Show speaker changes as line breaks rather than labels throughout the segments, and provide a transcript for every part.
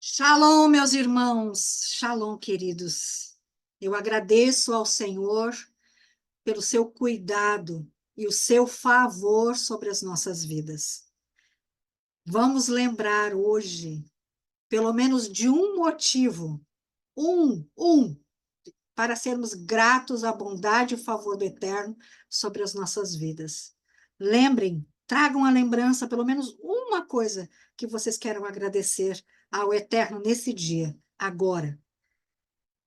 Shalom, meus irmãos, shalom, queridos. Eu agradeço ao Senhor pelo seu cuidado e o seu favor sobre as nossas vidas. Vamos lembrar hoje, pelo menos de um motivo, um, para sermos gratos à bondade e favor do Eterno sobre as nossas vidas. Lembrem, tragam à lembrança pelo menos uma coisa que vocês queiram agradecer ao Eterno nesse dia, agora.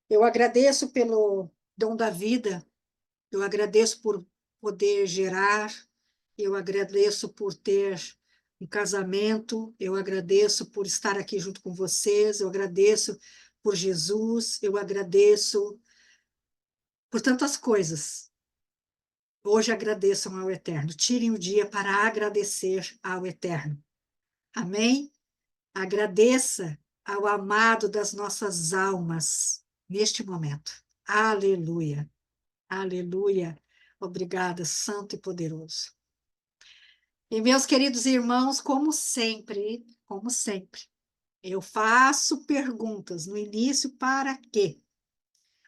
Eu agradeço pelo dom da vida, eu agradeço por poder gerar, eu agradeço por ter um casamento, eu agradeço por estar aqui junto com vocês, eu agradeço por Jesus, eu agradeço por tantas coisas. Hoje agradeçam ao Eterno. Tirem o dia para agradecer ao Eterno. Amém? Agradeça ao amado das nossas almas neste momento. Aleluia. Aleluia. Obrigada, Santo e Poderoso. E meus queridos irmãos, como sempre, eu faço perguntas no início para quê?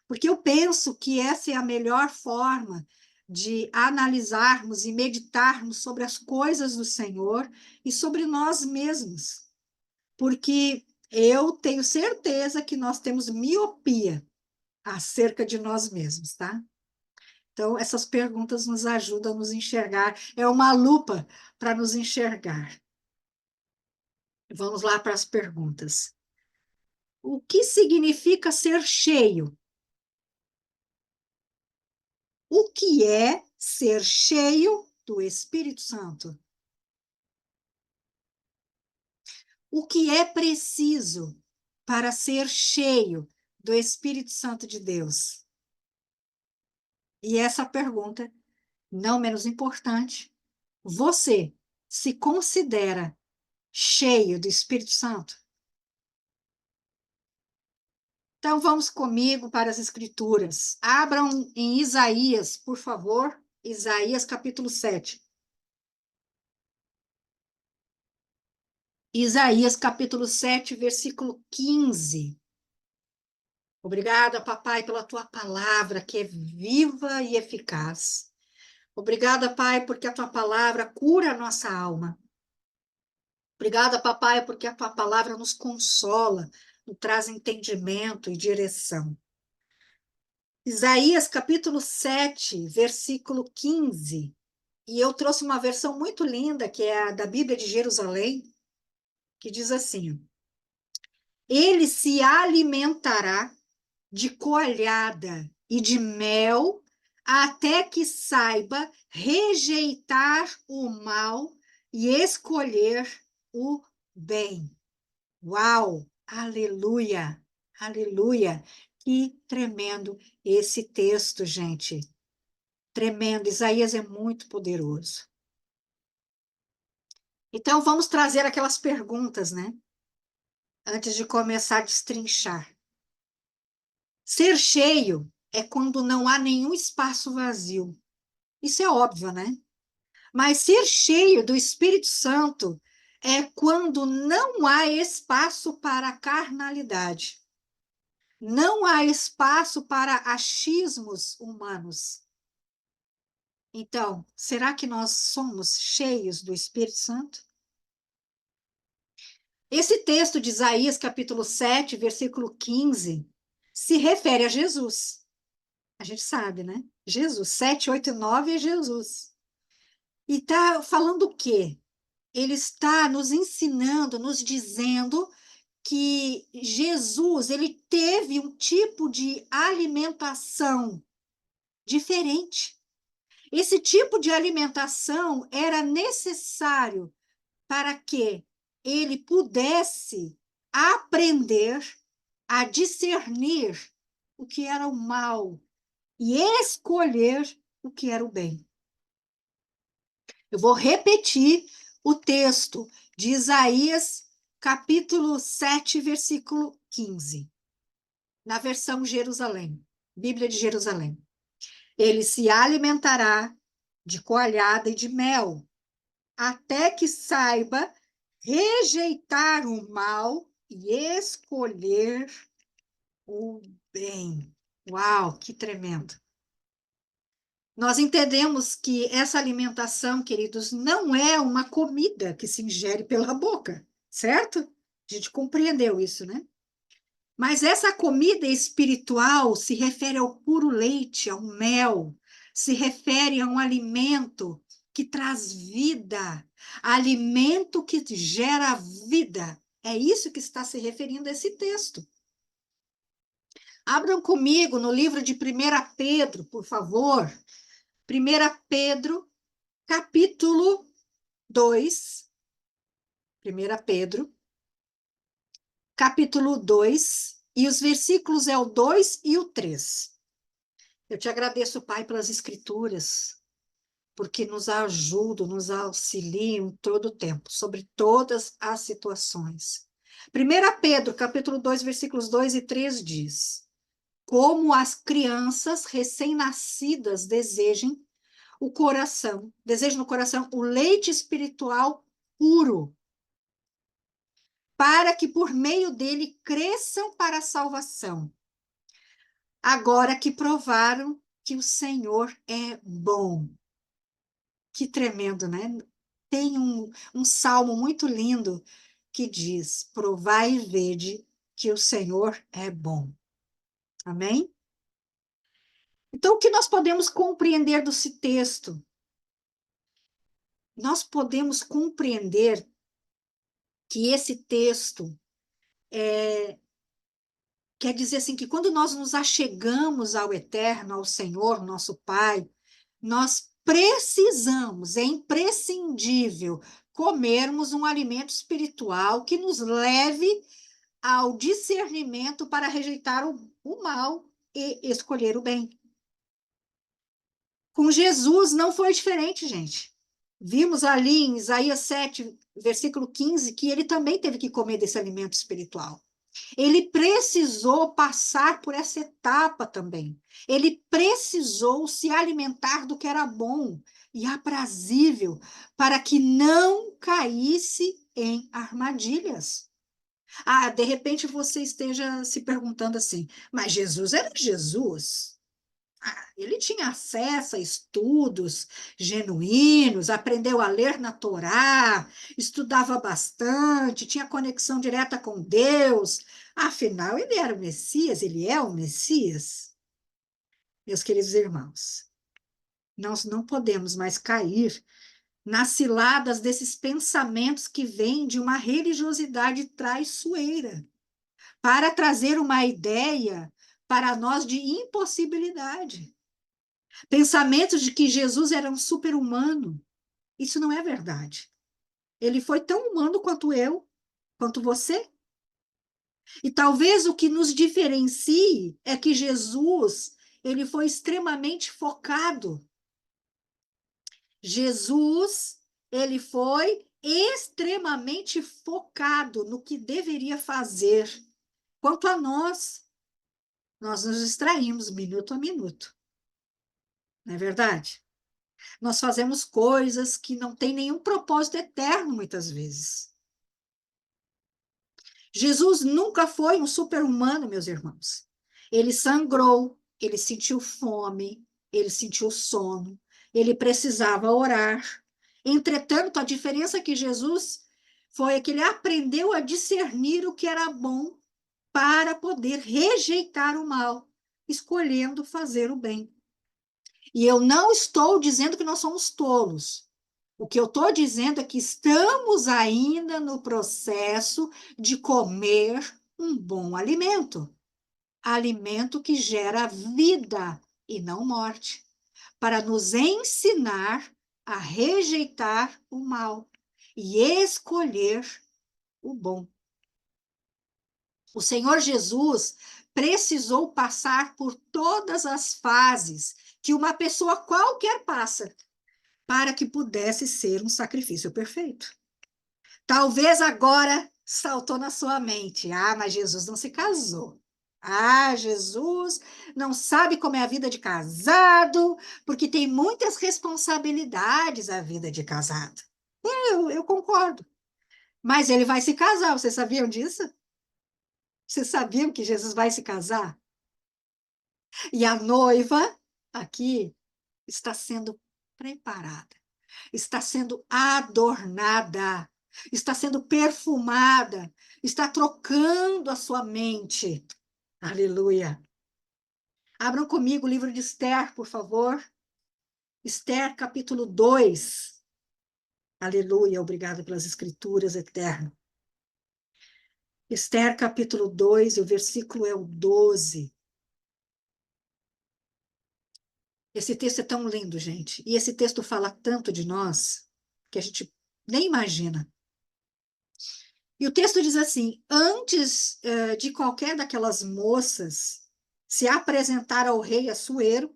Porque eu penso que essa é a melhor forma de analisarmos e meditarmos sobre as coisas do Senhor e sobre nós mesmos. Porque eu tenho certeza que nós temos miopia acerca de nós mesmos, tá? Então, essas perguntas nos ajudam a nos enxergar. É uma lupa para nos enxergar. Vamos lá para as perguntas. O que significa ser cheio? O que é ser cheio do Espírito Santo? O que é preciso para ser cheio do Espírito Santo de Deus? E essa pergunta, não menos importante, você se considera cheio do Espírito Santo? Então vamos comigo para as Escrituras. Abram em Isaías, por favor, Isaías capítulo 7. Isaías capítulo 7, versículo 15. Obrigada, papai, pela tua palavra, que é viva e eficaz. Obrigada, pai, porque a tua palavra cura a nossa alma. Obrigada, papai, porque a tua palavra nos consola, nos traz entendimento e direção. Isaías capítulo 7, versículo 15. E eu trouxe uma versão muito linda, que é a da Bíblia de Jerusalém, que diz assim: Ele se alimentará de coalhada e de mel, até que saiba rejeitar o mal e escolher o bem. Uau! Aleluia! Aleluia! Que tremendo esse texto, gente. Tremendo. Isaías é muito poderoso. Então, vamos trazer aquelas perguntas, né? Antes de começar a destrinchar. Ser cheio é quando não há nenhum espaço vazio. Isso é óbvio, né? Mas ser cheio do Espírito Santo é quando não há espaço para a carnalidade. Não há espaço para achismos humanos. Então, será que nós somos cheios do Espírito Santo? Esse texto de Isaías, capítulo 7, versículo 15, se refere a Jesus. A gente sabe, né? Jesus, 7, 8 e 9 é Jesus. E está falando o quê? Ele está nos ensinando, nos dizendo que Jesus, ele teve um tipo de alimentação diferente. Esse tipo de alimentação era necessário para que ele pudesse aprender a discernir o que era o mal e escolher o que era o bem. Eu vou repetir o texto de Isaías, capítulo 7, versículo 15, na versão Jerusalém, Bíblia de Jerusalém. Ele se alimentará de coalhada e de mel, até que saiba rejeitar o mal e escolher o bem. Uau, que tremendo! Nós entendemos que essa alimentação, queridos, não é uma comida que se ingere pela boca, certo? A gente compreendeu isso, né? Mas essa comida espiritual se refere ao puro leite, ao mel, se refere a um alimento que traz vida, alimento que gera vida. É isso que está se referindo a esse texto. Abram comigo no livro de 1 Pedro, por favor. 1 Pedro, capítulo 2. 1 Pedro, capítulo 2, e os versículos é o 2 e o 3. Eu te agradeço, Pai, pelas escrituras, porque nos ajudam, nos auxiliam todo o tempo, sobre todas as situações. 1 Pedro, capítulo 2, versículos 2 e 3 diz: Como as crianças recém-nascidas desejam no coração o leite espiritual puro, para que por meio dele cresçam para a salvação. Agora que provaram que o Senhor é bom. Que tremendo, né? Tem um salmo muito lindo que diz: Provai e vede que o Senhor é bom. Amém? Então, o que nós podemos compreender desse texto? Nós podemos compreender que esse texto quer dizer assim que quando nós nos achegamos ao Eterno, ao Senhor, nosso Pai, nós precisamos, é imprescindível comermos um alimento espiritual que nos leve ao discernimento para rejeitar o mal e escolher o bem. Com Jesus não foi diferente, gente. Vimos ali em Isaías 7, versículo 15, que ele também teve que comer desse alimento espiritual. Ele precisou passar por essa etapa também. Ele precisou se alimentar do que era bom e aprazível para que não caísse em armadilhas. Ah, de repente você esteja se perguntando assim, mas Jesus era Jesus? Ah, ele tinha acesso a estudos genuínos, aprendeu a ler na Torá, estudava bastante, tinha conexão direta com Deus. Afinal, ele era o Messias, ele é o Messias. Meus queridos irmãos, nós não podemos mais cair nas ciladas desses pensamentos que vêm de uma religiosidade traiçoeira, para trazer uma ideia para nós de impossibilidade. Pensamentos de que Jesus era um super-humano. Isso não é verdade. Ele foi tão humano quanto eu, quanto você. E talvez o que nos diferencie é que Jesus, ele foi extremamente focado. Jesus, ele foi extremamente focado no que deveria fazer. Quanto a nós nos distraímos minuto a minuto. Não é verdade? Nós fazemos coisas que não têm nenhum propósito eterno, muitas vezes. Jesus nunca foi um super-humano, meus irmãos. Ele sangrou, ele sentiu fome, ele sentiu sono, ele precisava orar. Entretanto, a diferença é que Jesus foi que ele aprendeu a discernir o que era bom para poder rejeitar o mal, escolhendo fazer o bem. E eu não estou dizendo que nós somos tolos. O que eu estou dizendo é que estamos ainda no processo de comer um bom alimento. Alimento que gera vida e não morte, para nos ensinar a rejeitar o mal e escolher o bom. O Senhor Jesus precisou passar por todas as fases que uma pessoa qualquer passa para que pudesse ser um sacrifício perfeito. Talvez agora saltou na sua mente: ah, mas Jesus não se casou. Ah, Jesus não sabe como é a vida de casado, porque tem muitas responsabilidades a vida de casado. Eu concordo. Mas ele vai se casar, vocês sabiam disso? Vocês sabiam que Jesus vai se casar? E a noiva, aqui, está sendo preparada, está sendo adornada, está sendo perfumada, está trocando a sua mente. Aleluia. Abram comigo o livro de Esther, por favor. Esther, capítulo 2. Aleluia, obrigada pelas escrituras eternas. Esther, capítulo 2, e o versículo é o 12. Esse texto é tão lindo, gente. E esse texto fala tanto de nós que a gente nem imagina. E o texto diz assim: antes de qualquer daquelas moças se apresentar ao rei Assuero,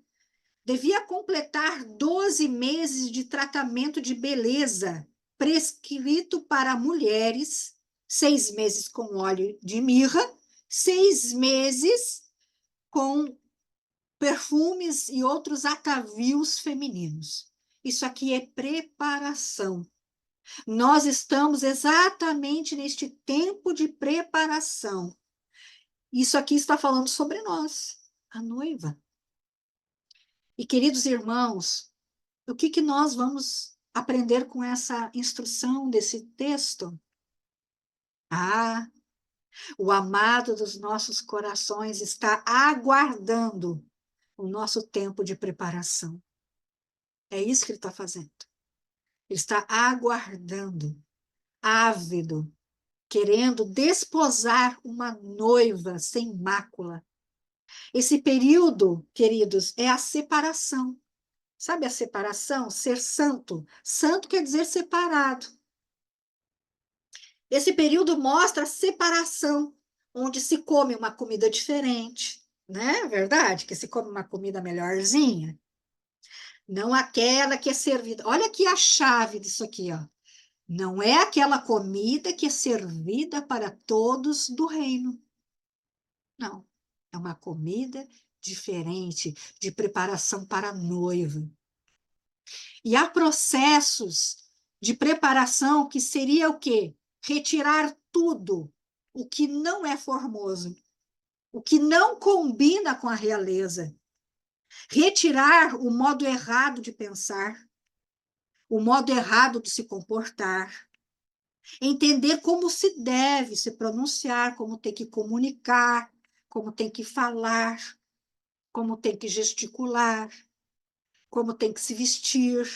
devia completar 12 meses de tratamento de beleza prescrito para mulheres, 6 meses com óleo de mirra, 6 meses com perfumes e outros atavios femininos. Isso aqui é preparação. Nós estamos exatamente neste tempo de preparação. Isso aqui está falando sobre nós, a noiva. E, queridos irmãos, o que nós vamos aprender com essa instrução desse texto? Ah, o amado dos nossos corações está aguardando o nosso tempo de preparação. É isso que ele está fazendo. Ele está aguardando, ávido, querendo desposar uma noiva sem mácula. Esse período, queridos, é a separação. Sabe a separação? Ser santo. Santo quer dizer separado. Esse período mostra a separação, onde se come uma comida diferente, né? É verdade? Que se come uma comida melhorzinha. Não aquela que é servida. Olha aqui a chave disso aqui, ó. Não é aquela comida que é servida para todos do reino. Não. É uma comida diferente, de preparação para a noiva. E há processos de preparação que seria o quê? Retirar tudo o que não é formoso, o que não combina com a realeza. Retirar o modo errado de pensar, o modo errado de se comportar. Entender como se deve se pronunciar, como tem que comunicar, como tem que falar, como tem que gesticular, como tem que se vestir.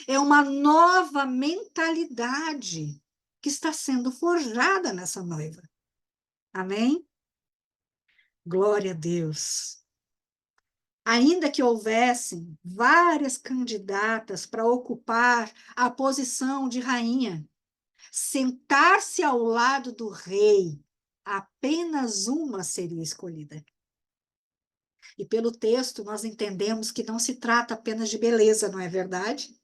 É uma nova mentalidade que está sendo forjada nessa noiva. Amém? Glória a Deus. Ainda que houvessem várias candidatas para ocupar a posição de rainha, sentar-se ao lado do rei, apenas uma seria escolhida. E pelo texto, nós entendemos que não se trata apenas de beleza, não é verdade?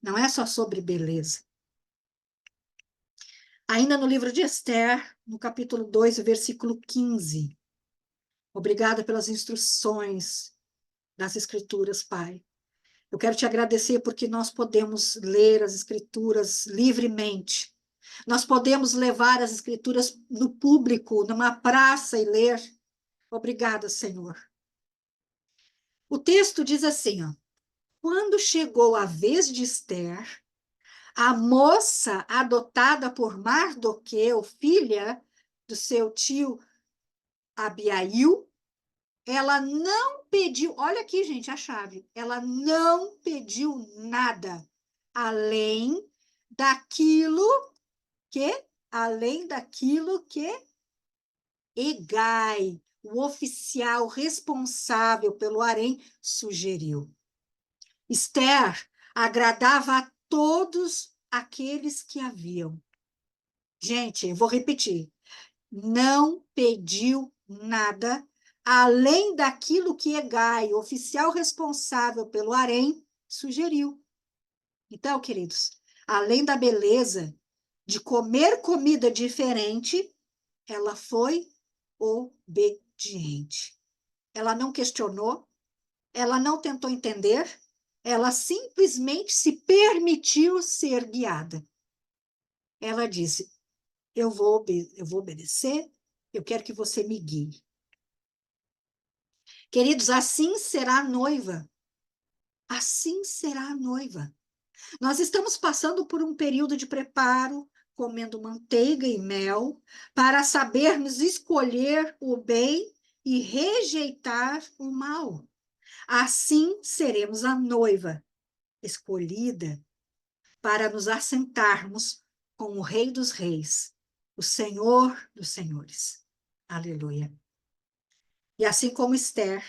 Não é só sobre beleza. Ainda no livro de Esther, no capítulo 2, versículo 15. Obrigada pelas instruções das Escrituras, Pai. Eu quero te agradecer porque nós podemos ler as Escrituras livremente. Nós podemos levar as Escrituras no público, numa praça e ler. Obrigada, Senhor. O texto diz assim, ó, quando chegou a vez de Esther, a moça adotada por Mardoqueu, filha do seu tio Abiail, ela não pediu, olha aqui, gente, a chave, ela não pediu nada além daquilo além daquilo que Hegai, o oficial responsável pelo harém, sugeriu. Esther agradava a todos aqueles que haviam. Gente, eu vou repetir. Não pediu nada além daquilo que Hegai, oficial responsável pelo harém, sugeriu. Então, queridos, além da beleza de comer comida diferente, ela foi obediente. Ela não questionou, ela não tentou entender, ela simplesmente se permitiu ser guiada. Ela disse: eu vou obedecer Eu quero que você me guie. Queridos, assim será a noiva. Assim será a noiva. Nós estamos passando por um período de preparo, comendo manteiga e mel, para sabermos escolher o bem e rejeitar o mal. Assim seremos a noiva escolhida para nos assentarmos com o Rei dos Reis, o Senhor dos Senhores. Aleluia. E assim como Esther,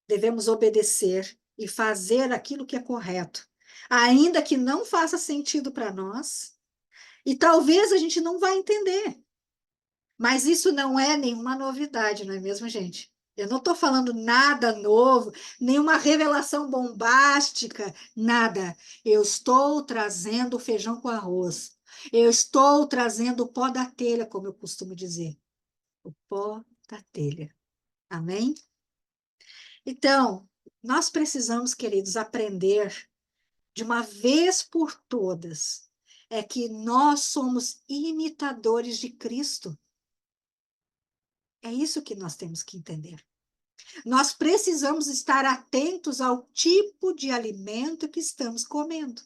devemos obedecer e fazer aquilo que é correto, ainda que não faça sentido para nós, e talvez a gente não vá entender. Mas isso não é nenhuma novidade, não é mesmo, gente? Eu não estou falando nada novo, nenhuma revelação bombástica, nada. Eu estou trazendo feijão com arroz. Eu estou trazendo o pó da telha, como eu costumo dizer. O pó da telha. Amém? Então, nós precisamos, queridos, aprender de uma vez por todas, é que nós somos imitadores de Cristo. É isso que nós temos que entender. Nós precisamos estar atentos ao tipo de alimento que estamos comendo.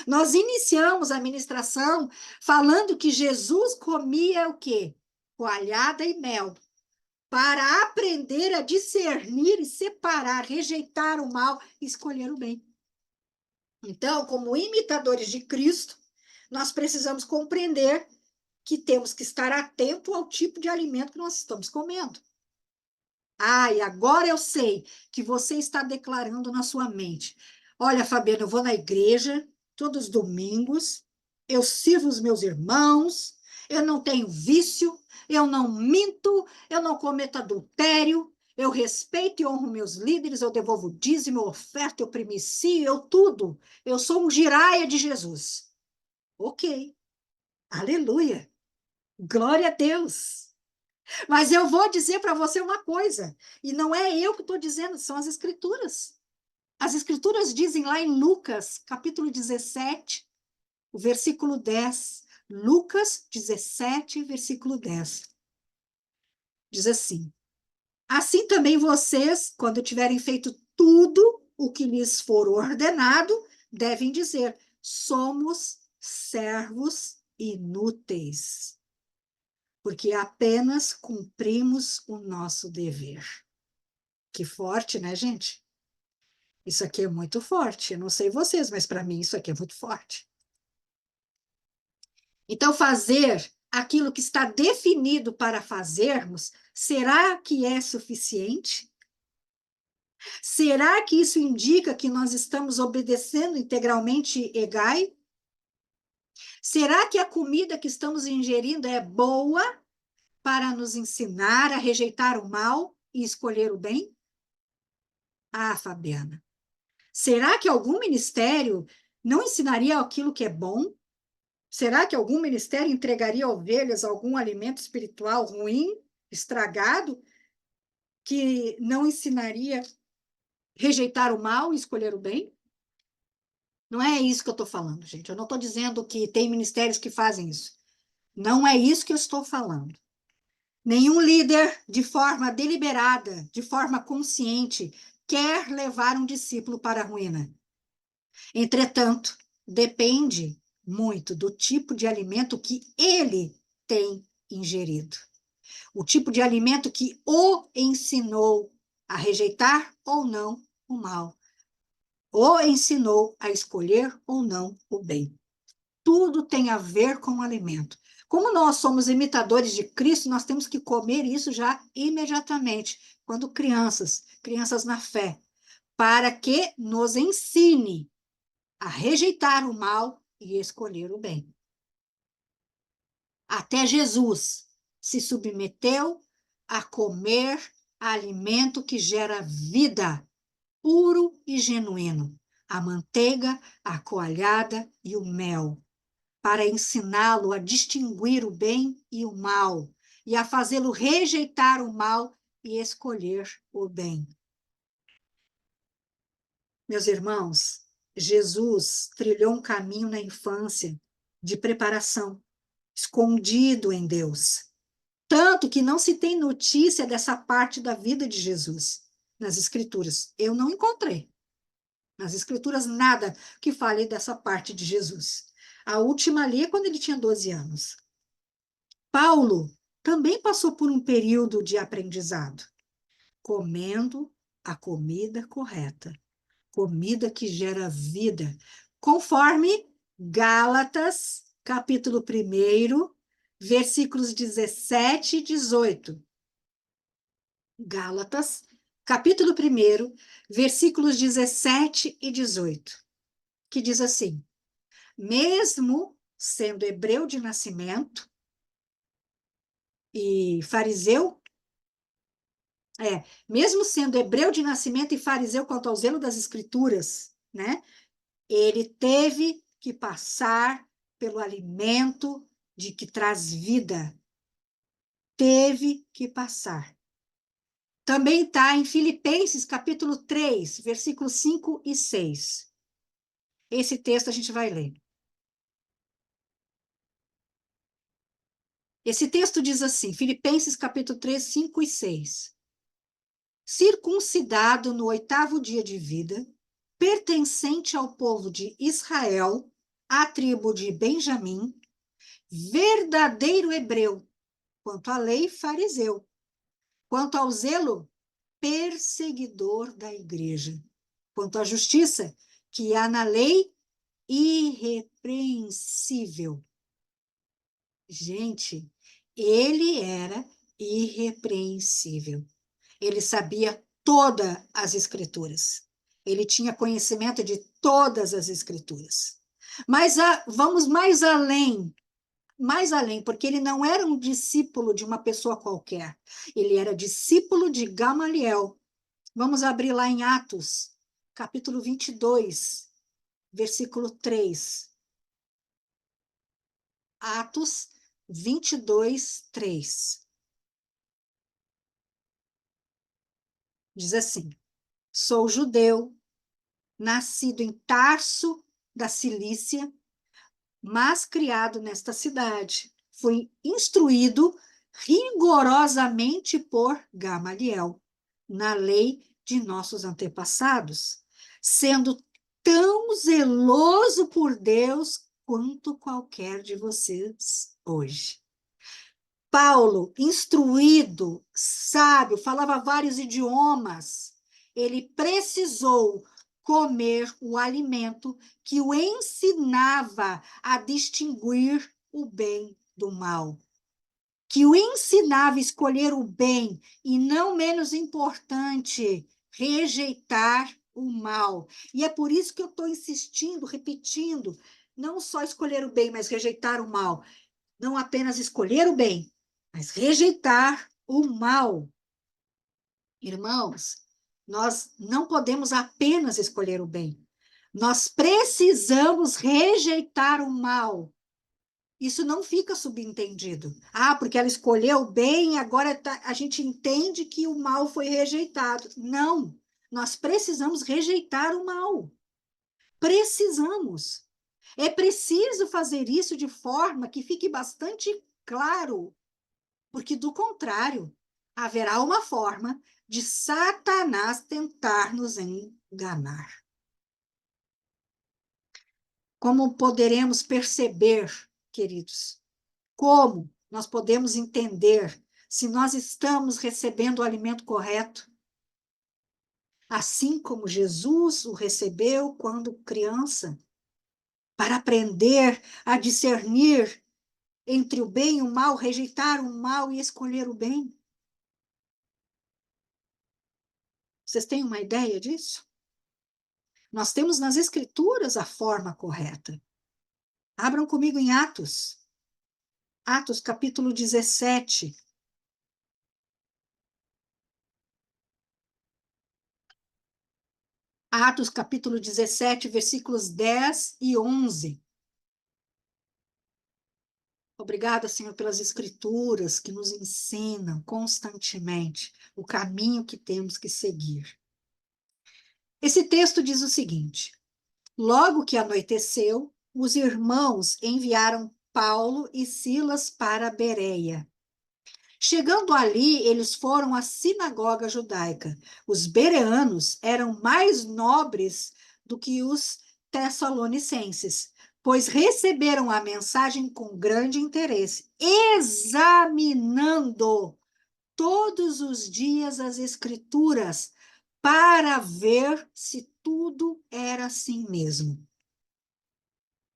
Nós iniciamos a ministração falando que Jesus comia o quê? Coalhada e mel, para aprender a discernir e separar, rejeitar o mal e escolher o bem. Então, como imitadores de Cristo, nós precisamos compreender que temos que estar atento ao tipo de alimento que nós estamos comendo. Ah, e agora eu sei que você está declarando na sua mente. Olha, Fabiana, eu vou na igreja todos os domingos, eu sirvo os meus irmãos, eu não tenho vício, eu não minto, eu não cometo adultério, eu respeito e honro meus líderes, eu devolvo dízimo, eu oferto, eu primicio, eu tudo. Eu sou um giraia de Jesus. Ok, aleluia, glória a Deus. Mas eu vou dizer para você uma coisa, e não é eu que estou dizendo, são as Escrituras. As Escrituras dizem lá em Lucas, capítulo 17, o versículo 10. Lucas 17, versículo 10. Diz assim: assim também vocês, quando tiverem feito tudo o que lhes for ordenado, devem dizer: somos servos inúteis, porque apenas cumprimos o nosso dever. Que forte, né, gente? Isso aqui é muito forte. Eu não sei vocês, mas para mim isso aqui é muito forte. Então, fazer aquilo que está definido para fazermos, será que é suficiente? Será que isso indica que nós estamos obedecendo integralmente EGAI? Será que a comida que estamos ingerindo é boa para nos ensinar a rejeitar o mal e escolher o bem? Ah, Fabiana, será que algum ministério não ensinaria aquilo que é bom? Será que algum ministério entregaria ovelhas algum alimento espiritual ruim, estragado, que não ensinaria a rejeitar o mal e escolher o bem? Não é isso que eu estou falando, gente. Eu não estou dizendo que tem ministérios que fazem isso. Não é isso que eu estou falando. Nenhum líder, de forma deliberada, de forma consciente, quer levar um discípulo para a ruína. Entretanto, depende muito do tipo de alimento que ele tem ingerido. O tipo de alimento que o ensinou a rejeitar ou não o mal, ou ensinou a escolher ou não o bem. Tudo tem a ver com o alimento. Como nós somos imitadores de Cristo, nós temos que comer isso já imediatamente, quando crianças, crianças na fé, para que nos ensine a rejeitar o mal e escolher o bem. Até Jesus se submeteu a comer alimento que gera vida, puro e genuíno, a manteiga, a coalhada e o mel, para ensiná-lo a distinguir o bem e o mal, e a fazê-lo rejeitar o mal e escolher o bem. Meus irmãos, Jesus trilhou um caminho na infância de preparação, escondido em Deus, Tanto que não se tem notícia dessa parte da vida de Jesus nas Escrituras. Eu não encontrei nas Escrituras nada que fale dessa parte de Jesus. A última ali é quando ele tinha 12 anos. Paulo também passou por um período de aprendizado, comendo a comida correta, comida que gera vida, conforme Gálatas, capítulo 1, versículos 17 e 18. Gálatas, capítulo 1, versículos 17 e 18, que diz assim: mesmo sendo hebreu de nascimento e fariseu, mesmo sendo hebreu de nascimento e fariseu quanto ao zelo das escrituras, né? Ele teve que passar pelo alimento de que traz vida. Teve que passar. Também está em Filipenses, capítulo 3, versículos 5 e 6. Esse texto a gente vai ler. Esse texto diz assim, Filipenses, capítulo 3, 5 e 6. Circuncidado no 8º dia de vida, pertencente ao povo de Israel, à tribo de Benjamim, verdadeiro hebreu, quanto à lei, fariseu, quanto ao zelo, perseguidor da igreja, quanto à justiça, que há na lei, irrepreensível. Gente, ele era irrepreensível. Ele sabia todas as escrituras. Ele tinha conhecimento de todas as escrituras. Mas vamos mais além, porque ele não era um discípulo de uma pessoa qualquer. Ele era discípulo de Gamaliel. Vamos abrir lá em Atos, capítulo 22, versículo 3. Atos 22, 3. Diz assim: sou judeu, nascido em Tarso da Cilícia, mas criado nesta cidade. Fui instruído rigorosamente por Gamaliel, na lei de nossos antepassados, sendo tão zeloso por Deus quanto qualquer de vocês hoje. Paulo, instruído, sábio, falava vários idiomas. Ele precisou comer o alimento que o ensinava a distinguir o bem do mal, que o ensinava a escolher o bem e, não menos importante, rejeitar o mal. E é por isso que eu estou insistindo, repetindo, não só escolher o bem, mas rejeitar o mal. Não apenas escolher o bem, mas rejeitar o mal. Irmãos, nós não podemos apenas escolher o bem. Nós precisamos rejeitar o mal. Isso não fica subentendido. Ah, porque ela escolheu o bem, agora a gente entende que o mal foi rejeitado. Não, nós precisamos rejeitar o mal. Precisamos. É preciso fazer isso de forma que fique bastante claro, porque, do contrário, haverá uma forma de Satanás tentar nos enganar. Como poderemos perceber, queridos? Como nós podemos entender se nós estamos recebendo o alimento correto? Assim como Jesus o recebeu quando criança, para aprender a discernir entre o bem e o mal, rejeitar o mal e escolher o bem. Vocês têm uma ideia disso? Nós temos nas Escrituras a forma correta. Abram comigo em Atos. Atos, capítulo 17. Atos, capítulo 17, versículos 10 e 11. Obrigada, Senhor, pelas Escrituras que nos ensinam constantemente o caminho que temos que seguir. Esse texto diz o seguinte: logo que anoiteceu, os irmãos enviaram Paulo e Silas para Bereia. Chegando ali, eles foram à sinagoga judaica. Os bereanos eram mais nobres do que os tessalonicenses, pois receberam a mensagem com grande interesse, examinando todos os dias as Escrituras para ver se tudo era assim mesmo.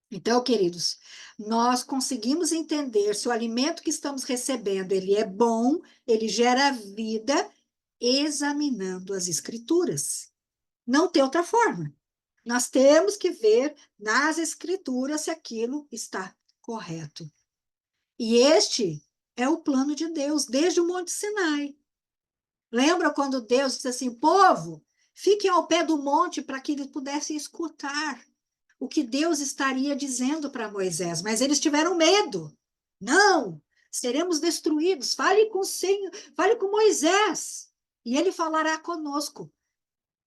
Então, queridos, nós conseguimos entender se o alimento que estamos recebendo, ele é bom, ele gera vida, examinando as Escrituras. Não tem outra forma. Nós temos que ver nas Escrituras se aquilo está correto. E este é o plano de Deus, desde o Monte Sinai. Lembra quando Deus disse assim, povo, fiquem ao pé do monte para que eles pudessem escutar o que Deus estaria dizendo para Moisés, mas eles tiveram medo. Não, seremos destruídos. Fale com o Senhor, fale com Moisés, e ele falará conosco.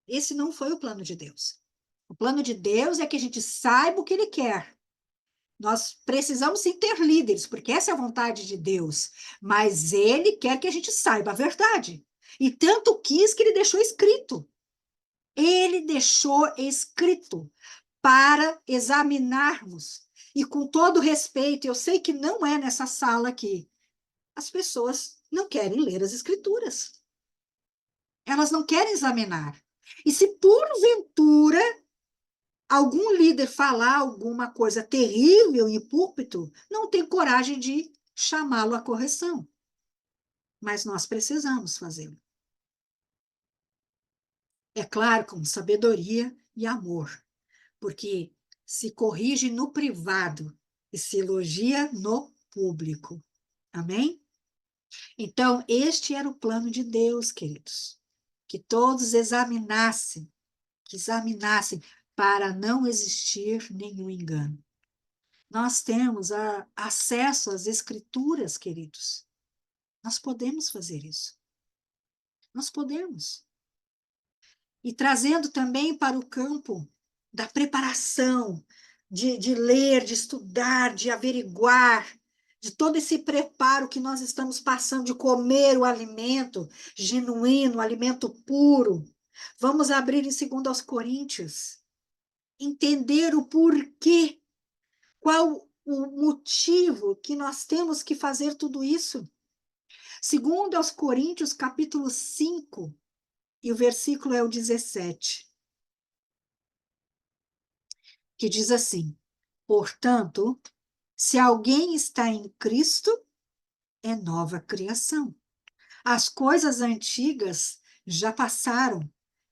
Esse não foi o plano de Deus. O plano de Deus é que a gente saiba o que ele quer. Nós precisamos sim ter líderes, porque essa é a vontade de Deus, mas ele quer que a gente saiba a verdade. E tanto quis que ele deixou escrito. Ele deixou escrito para examinarmos. E com todo respeito, eu sei que não é nessa sala aqui. As pessoas não querem ler as escrituras. Elas não querem examinar. E se porventura algum líder falar alguma coisa terrível em púlpito, não tem coragem de chamá-lo à correção. Mas nós precisamos fazê-lo. É claro, com sabedoria e amor, porque se corrige no privado e se elogia no público. Amém? Então, este era o plano de Deus, queridos. Que todos examinassem para não existir nenhum engano. Nós temos acesso às escrituras, queridos. Nós podemos fazer isso. Nós podemos. E trazendo também para o campo da preparação, de ler, de estudar, de averiguar, de todo esse preparo que nós estamos passando, de comer o alimento genuíno, o alimento puro. Vamos abrir em 2 aos Coríntios, entender o porquê, qual o motivo que nós temos que fazer tudo isso. 2 aos Coríntios, capítulo 5, e o versículo é o 17. Que diz assim: portanto, se alguém está em Cristo, é nova criação. As coisas antigas já passaram,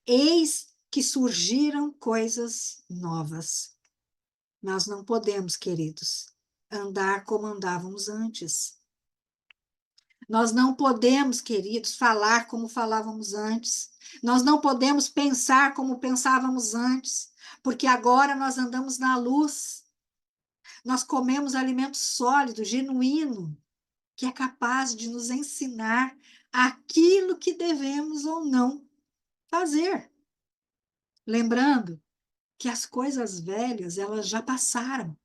eis que surgiram coisas novas. Nós não podemos, queridos, andar como andávamos antes. Nós não podemos, queridos, falar como falávamos antes. Nós não podemos pensar como pensávamos antes, porque agora nós andamos na luz. Nós comemos alimento sólido, genuíno, que é capaz de nos ensinar aquilo que devemos ou não fazer. Lembrando que as coisas velhas, elas já passaram.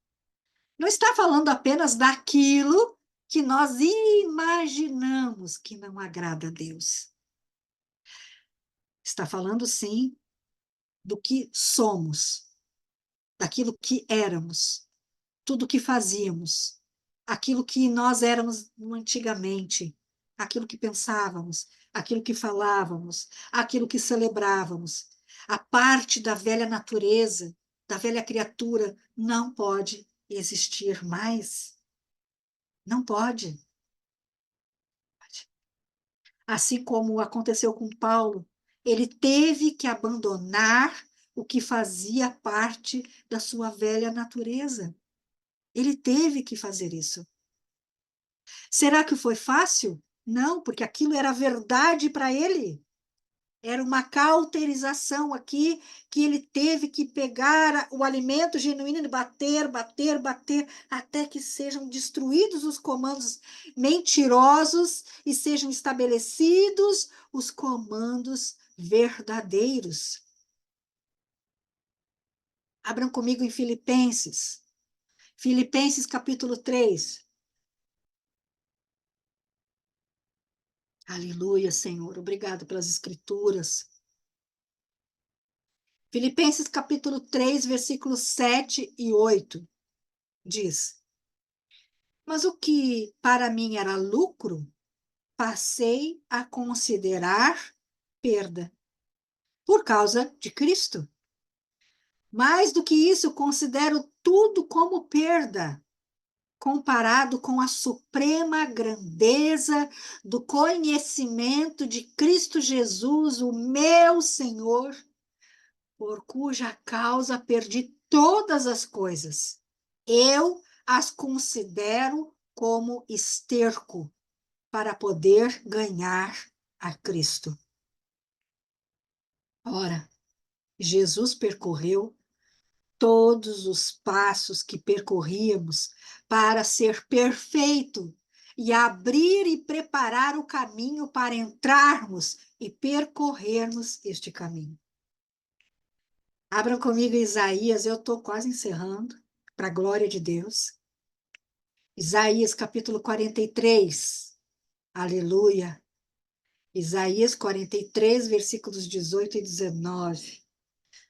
Não está falando apenas daquilo que nós imaginamos que não agrada a Deus. Está falando, sim, do que somos, daquilo que éramos, tudo que fazíamos, aquilo que nós éramos antigamente, aquilo que pensávamos, aquilo que falávamos, aquilo que celebrávamos. A parte da velha natureza, da velha criatura, não pode existir mais. Não pode. Assim como aconteceu com Paulo, ele teve que abandonar o que fazia parte da sua velha natureza. Ele teve que fazer isso. Será que foi fácil? Não, porque aquilo era verdade para ele. Era uma cauterização aqui que ele teve que pegar o alimento genuíno e bater, bater, bater, até que sejam destruídos os comandos mentirosos e sejam estabelecidos os comandos verdadeiros. Abram comigo em Filipenses. Filipenses capítulo 3. Aleluia, Senhor. Obrigado pelas escrituras. Filipenses capítulo 3, versículos 7 e 8 diz: Mas o que para mim era lucro, passei a considerar perda, por causa de Cristo. Mais do que isso, considero tudo como perda, comparado com a suprema grandeza do conhecimento de Cristo Jesus, o meu Senhor, por cuja causa perdi todas as coisas. Eu as considero como esterco para poder ganhar a Cristo. Ora, Jesus percorreu todos os passos que percorríamos para ser perfeito e abrir e preparar o caminho para entrarmos e percorrermos este caminho. Abram comigo Isaías, eu estou quase encerrando, para a glória de Deus. Isaías capítulo 43, aleluia. Isaías 43, versículos 18 e 19.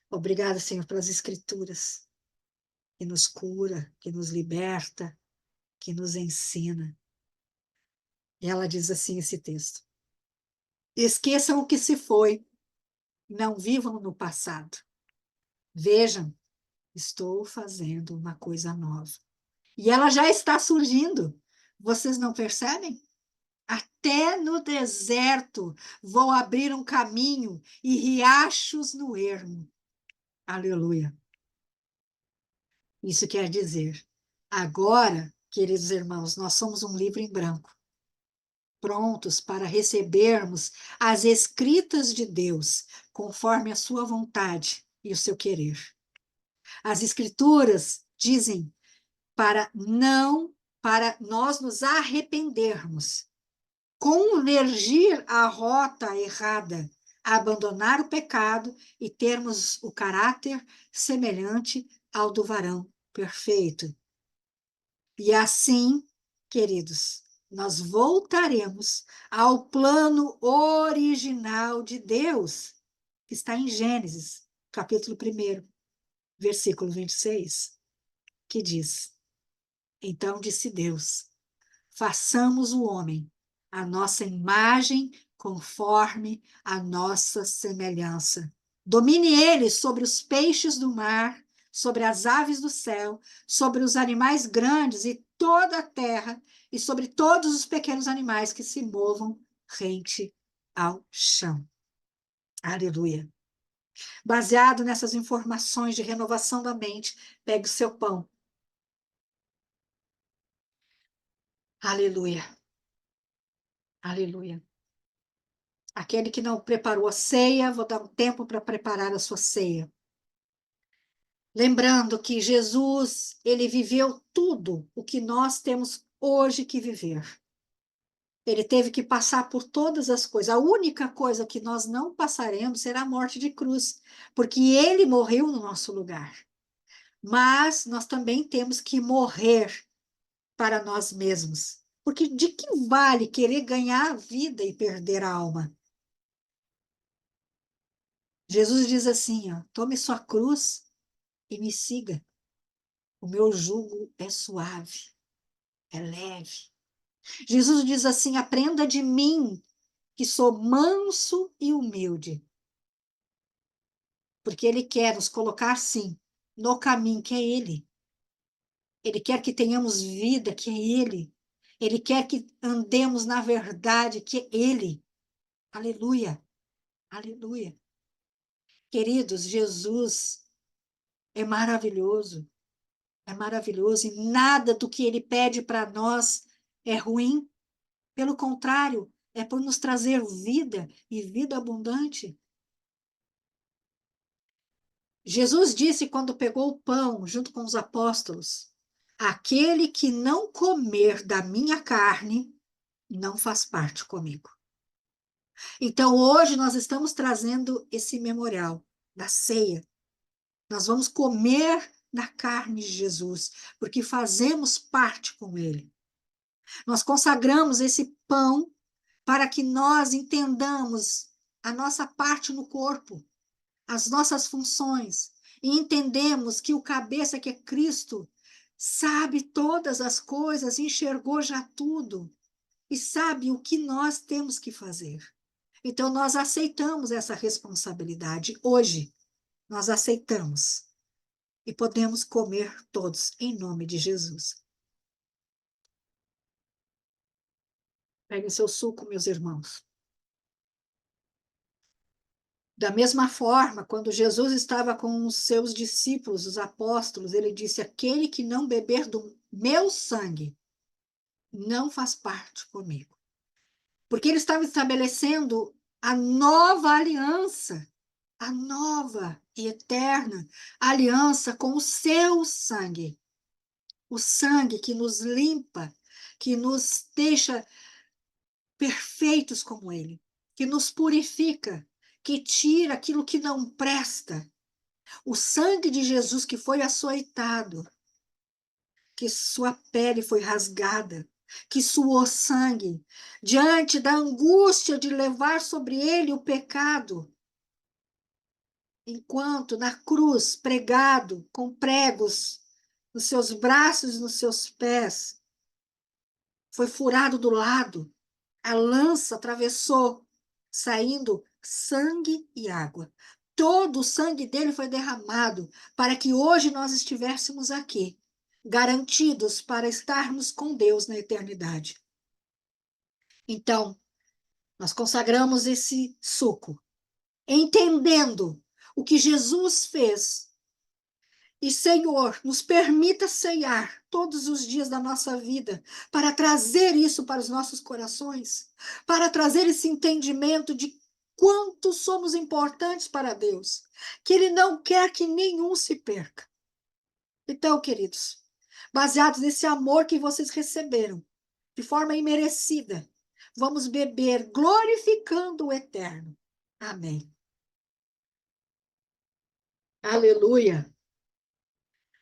Obrigada, Senhor, pelas escrituras que nos cura, que nos liberta, que nos ensina. E ela diz assim esse texto: Esqueçam o que se foi, não vivam no passado. Vejam, estou fazendo uma coisa nova. E ela já está surgindo. Vocês não percebem? Até no deserto vou abrir um caminho e riachos no ermo. Aleluia. Isso quer dizer, agora, queridos irmãos, nós somos um livro em branco, prontos para recebermos as escritas de Deus, conforme a sua vontade e o seu querer. As escrituras dizem para nós nos arrependermos, convergir a rota errada, abandonar o pecado e termos o caráter semelhante ao do varão perfeito. E assim, queridos, nós voltaremos ao plano original de Deus, que está em Gênesis, capítulo 1, versículo 26, que diz: Então disse Deus: façamos o homem a nossa imagem, conforme a nossa semelhança. Domine ele sobre os peixes do mar, sobre as aves do céu, sobre os animais grandes e toda a terra, e sobre todos os pequenos animais que se movam rente ao chão. Aleluia. Baseado nessas informações de renovação da mente, pegue o seu pão. Aleluia. Aleluia. Aquele que não preparou a ceia, vou dar um tempo para preparar a sua ceia. Lembrando que Jesus, ele viveu tudo o que nós temos hoje que viver. Ele teve que passar por todas as coisas. A única coisa que nós não passaremos será a morte de cruz, porque ele morreu no nosso lugar. Mas nós também temos que morrer para nós mesmos. Porque de que vale querer ganhar a vida e perder a alma? Jesus diz assim, ó, tome sua cruz e me siga. O meu jugo é suave, é leve. Jesus diz assim, aprenda de mim, que sou manso e humilde. Porque ele quer nos colocar, sim, no caminho que é ele. Ele quer que tenhamos vida, que é ele. Ele quer que andemos na verdade, que é ele. Aleluia, aleluia. Queridos, Jesus é maravilhoso. É maravilhoso e nada do que ele pede para nós é ruim. Pelo contrário, é por nos trazer vida e vida abundante. Jesus disse quando pegou o pão junto com os apóstolos: aquele que não comer da minha carne não faz parte comigo. Então, hoje nós estamos trazendo esse memorial da ceia. Nós vamos comer da carne de Jesus, porque fazemos parte com ele. Nós consagramos esse pão para que nós entendamos a nossa parte no corpo, as nossas funções, e entendemos que o cabeça, que é Cristo, sabe todas as coisas, enxergou já tudo e sabe o que nós temos que fazer. Então, nós aceitamos essa responsabilidade hoje. Nós aceitamos. E podemos comer todos, em nome de Jesus. Peguem seu suco, meus irmãos. Da mesma forma, quando Jesus estava com os seus discípulos, os apóstolos, ele disse: aquele que não beber do meu sangue não faz parte comigo. Porque ele estava estabelecendo a nova aliança, a nova e eterna aliança com o seu sangue. O sangue que nos limpa, que nos deixa perfeitos como ele, que nos purifica, que tira aquilo que não presta. O sangue de Jesus que foi açoitado, que sua pele foi rasgada, que suou sangue, diante da angústia de levar sobre ele o pecado, enquanto na cruz, pregado com pregos nos seus braços e nos seus pés, foi furado do lado, a lança atravessou, saindo sangue e água. Todo o sangue dele foi derramado para que hoje nós estivéssemos aqui, garantidos para estarmos com Deus na eternidade. Então, nós consagramos esse suco, entendendo o que Jesus fez. E, Senhor, nos permita ceiar todos os dias da nossa vida para trazer isso para os nossos corações, para trazer esse entendimento de quanto somos importantes para Deus, que Ele não quer que nenhum se perca. Então, queridos, baseados nesse amor que vocês receberam, de forma imerecida, vamos beber glorificando o Eterno. Amém. Aleluia.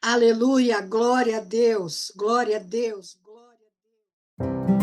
Aleluia, glória a Deus, glória a Deus, glória a Deus.